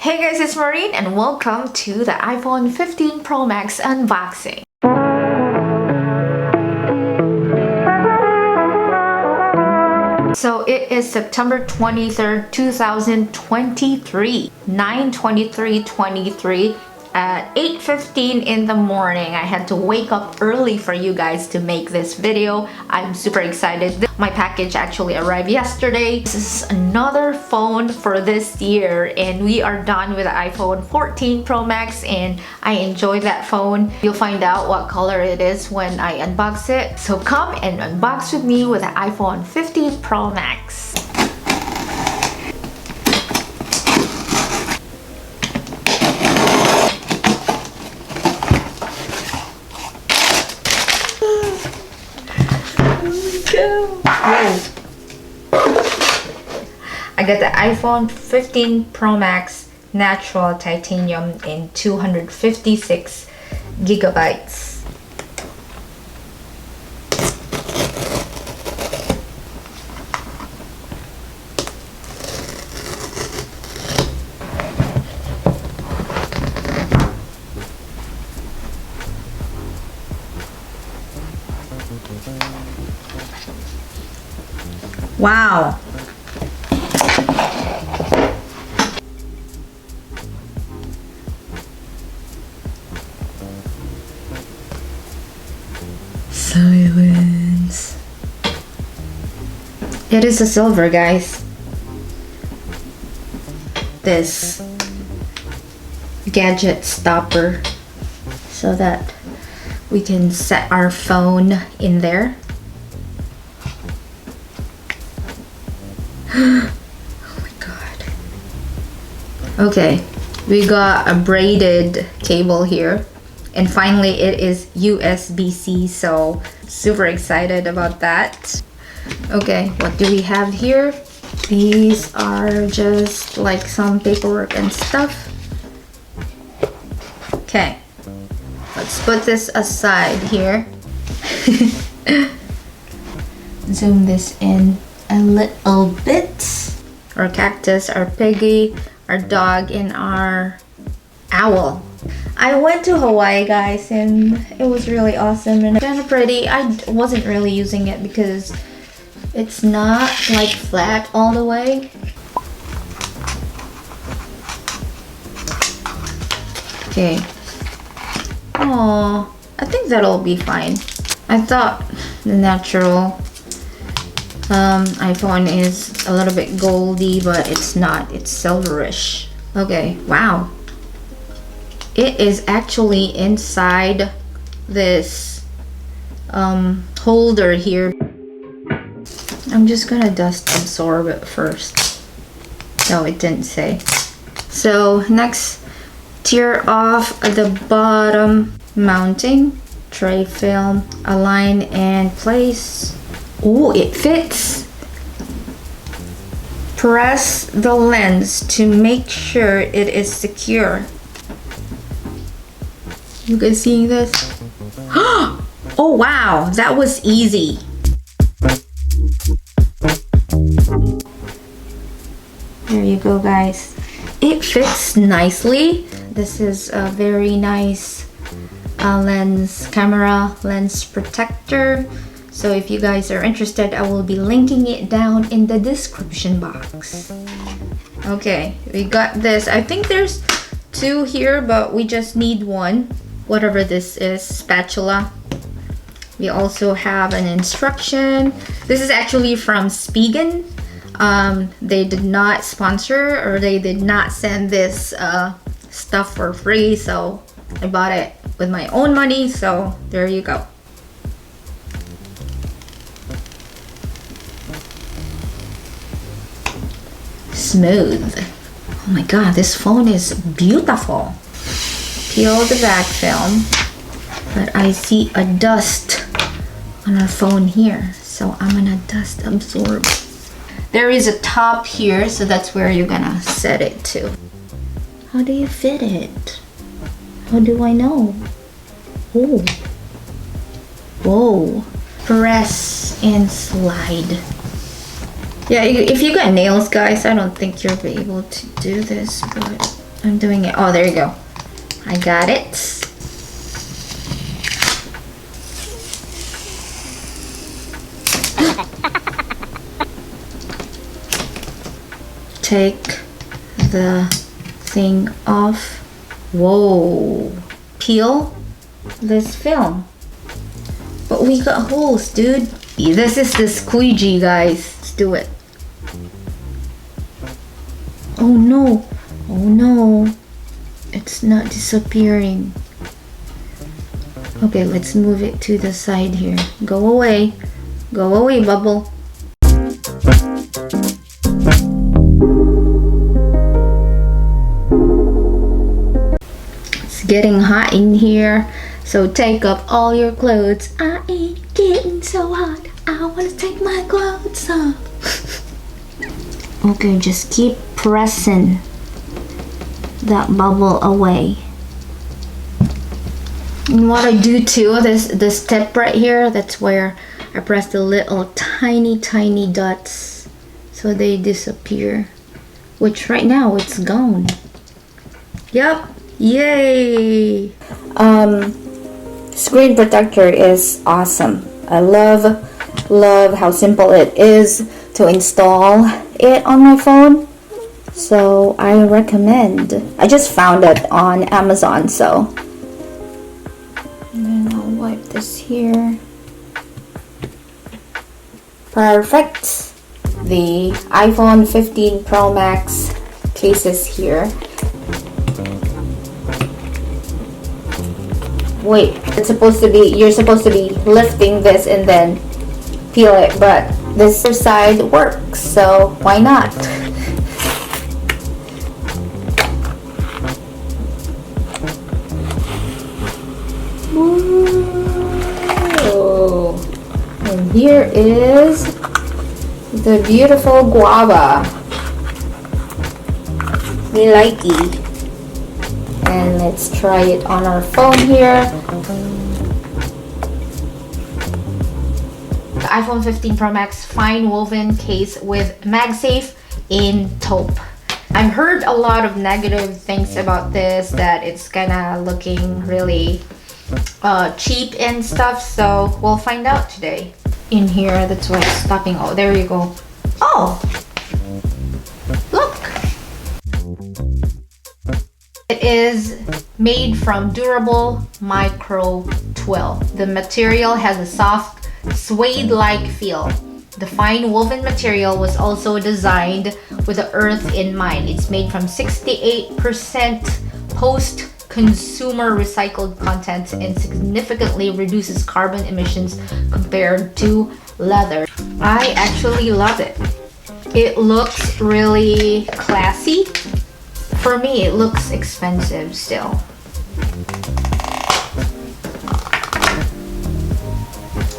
Hey guys, it's Maureen and welcome to the iPhone 15 Pro Max unboxing. So it is September 23rd, 2023, 9/23/23 at 8:15 in the morning. I had to wake up early for you guys to make this video. I'm super excited. My package actually arrived yesterday. This is another phone for this year and we are done with the iPhone 14 Pro Max and I enjoy that phone. You'll find out what color it is when I unbox it. So come and unbox with me with the iPhone 15 Pro Max. I got the iPhone 15 Pro Max natural titanium in 256 gigabytes. Wow. Silence. It is a silver, guys. This gadget stopper so that we can set our phone in there. Oh my god. Okay, we got a braided cable here. And finally, it is USB-C, so super excited about that. Okay, what do we have here? These are just like some paperwork and stuff. Okay, let's put this aside here. Zoom this in a little bit. Our cactus, our piggy, our dog, and our owl. I went to Hawaii, guys, and it was really awesome and kind of pretty. I wasn't really using it because it's not like flat all the way. Okay. Oh, I think that'll be fine. I thought the natural iPhone is a little bit goldy, but it's not. It's silverish. Okay, wow. It is actually inside this holder here. I'm just gonna dust absorb it first. No, it didn't say. So next, tear off the bottom mounting tray film, align and place. Oh, it fits. Press the lens to make sure it is secure. You guys seeing this? Oh wow, that was easy. There you go, guys. It fits nicely. This is a very nice camera lens protector. So if you guys are interested, I will be linking it down in the description box. Okay, we got this. I think there's two here, but we just need one. Whatever this is, spatula. We also have an instruction. This is actually from Spigen. They did not sponsor or they did not send this stuff for free, so I bought it with my own money, so there you go. Smooth. Oh my god, this phone is beautiful. Peel the back film, but I see a dust on our phone here, so I'm gonna dust absorb. There is a top here, so that's where you're gonna set it to. How do you fit it? How do I know? Oh, whoa, press and slide. Yeah, if you got nails, guys, I don't think you'll be able to do this, but I'm doing it. Oh, there you go. I got it. Take the thing off. Whoa. Peel this film. But we got holes, dude. This is the squeegee, guys. Let's do it. Oh no. Oh no. It's not disappearing. Okay, let's move it to the side here. Go away. Go away, bubble. It's getting hot in here, so take off all your clothes. I ain't getting so hot. I wanna take my clothes off. Okay, just keep pressing that bubble away. And what I do too, this tip right here, that's where I press the little tiny dots so they disappear, which right now it's gone. Yep, yay. Screen protector is awesome. I love how simple it is to install it on my phone. So I recommend. I just found it on Amazon, so. And then I'll wipe this here. Perfect. The iPhone 15 Pro Max cases here. Wait, it's supposed to be, you're supposed to be lifting this and then peel it, but this side works, so why not? Whoa. And here is the beautiful guava. We likey. And let's try it on our phone here. The iPhone 15 Pro Max fine woven case with MagSafe in taupe. I've heard a lot of negative things about this, that it's kinda looking really cheap and stuff, so we'll find out today. In here, that's why it's stopping. Oh, there you go. Oh! Look! It is made from durable micro twill. The material has a soft suede-like feel. The fine woven material was also designed with the earth in mind. It's made from 68% post-consumer recycled content and significantly reduces carbon emissions compared to leather. I actually love it. It looks really classy. For me, it looks expensive still.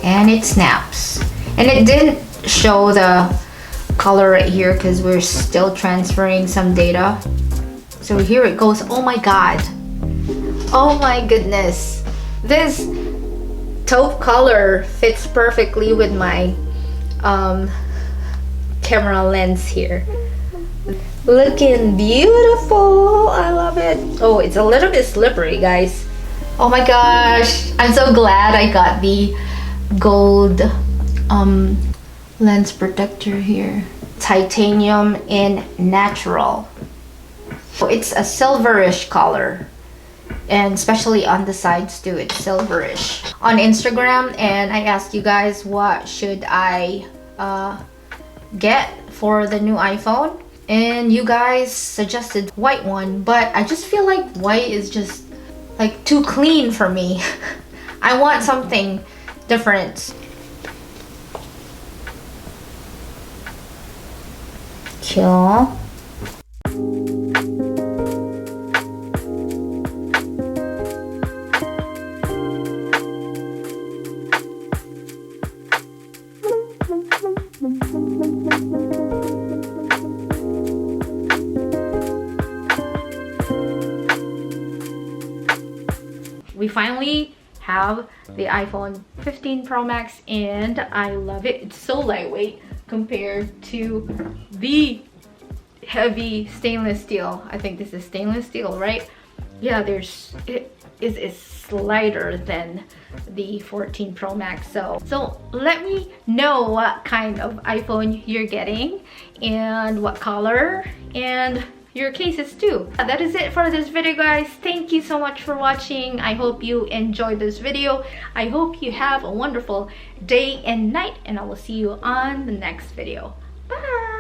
And it snaps. And it didn't show the color right here because we're still transferring some data. So here it goes. Oh my god. Oh my goodness. This taupe color fits perfectly with my camera lens here. Looking beautiful. I love it. Oh, it's a little bit slippery, guys. Oh my gosh. I'm so glad I got the gold lens protector here. Titanium in natural. So it's a silverish color. And especially on the sides too, it's silverish. On Instagram, and I asked you guys what should I get for the new iPhone. And you guys suggested white one, but I just feel like white is just like too clean for me. I want something different. Cool. We finally have the iPhone 15 Pro Max and I love it. It's so lightweight compared to the heavy stainless steel. I think this is stainless steel, right? Yeah, it is lighter than the 14 Pro Max. So let me know what kind of iPhone you're getting and what color and your cases too. That is it for this video, guys. Thank you so much for watching. I hope you enjoyed this video. I hope you have a wonderful day and night, and I will see you on the next video. Bye.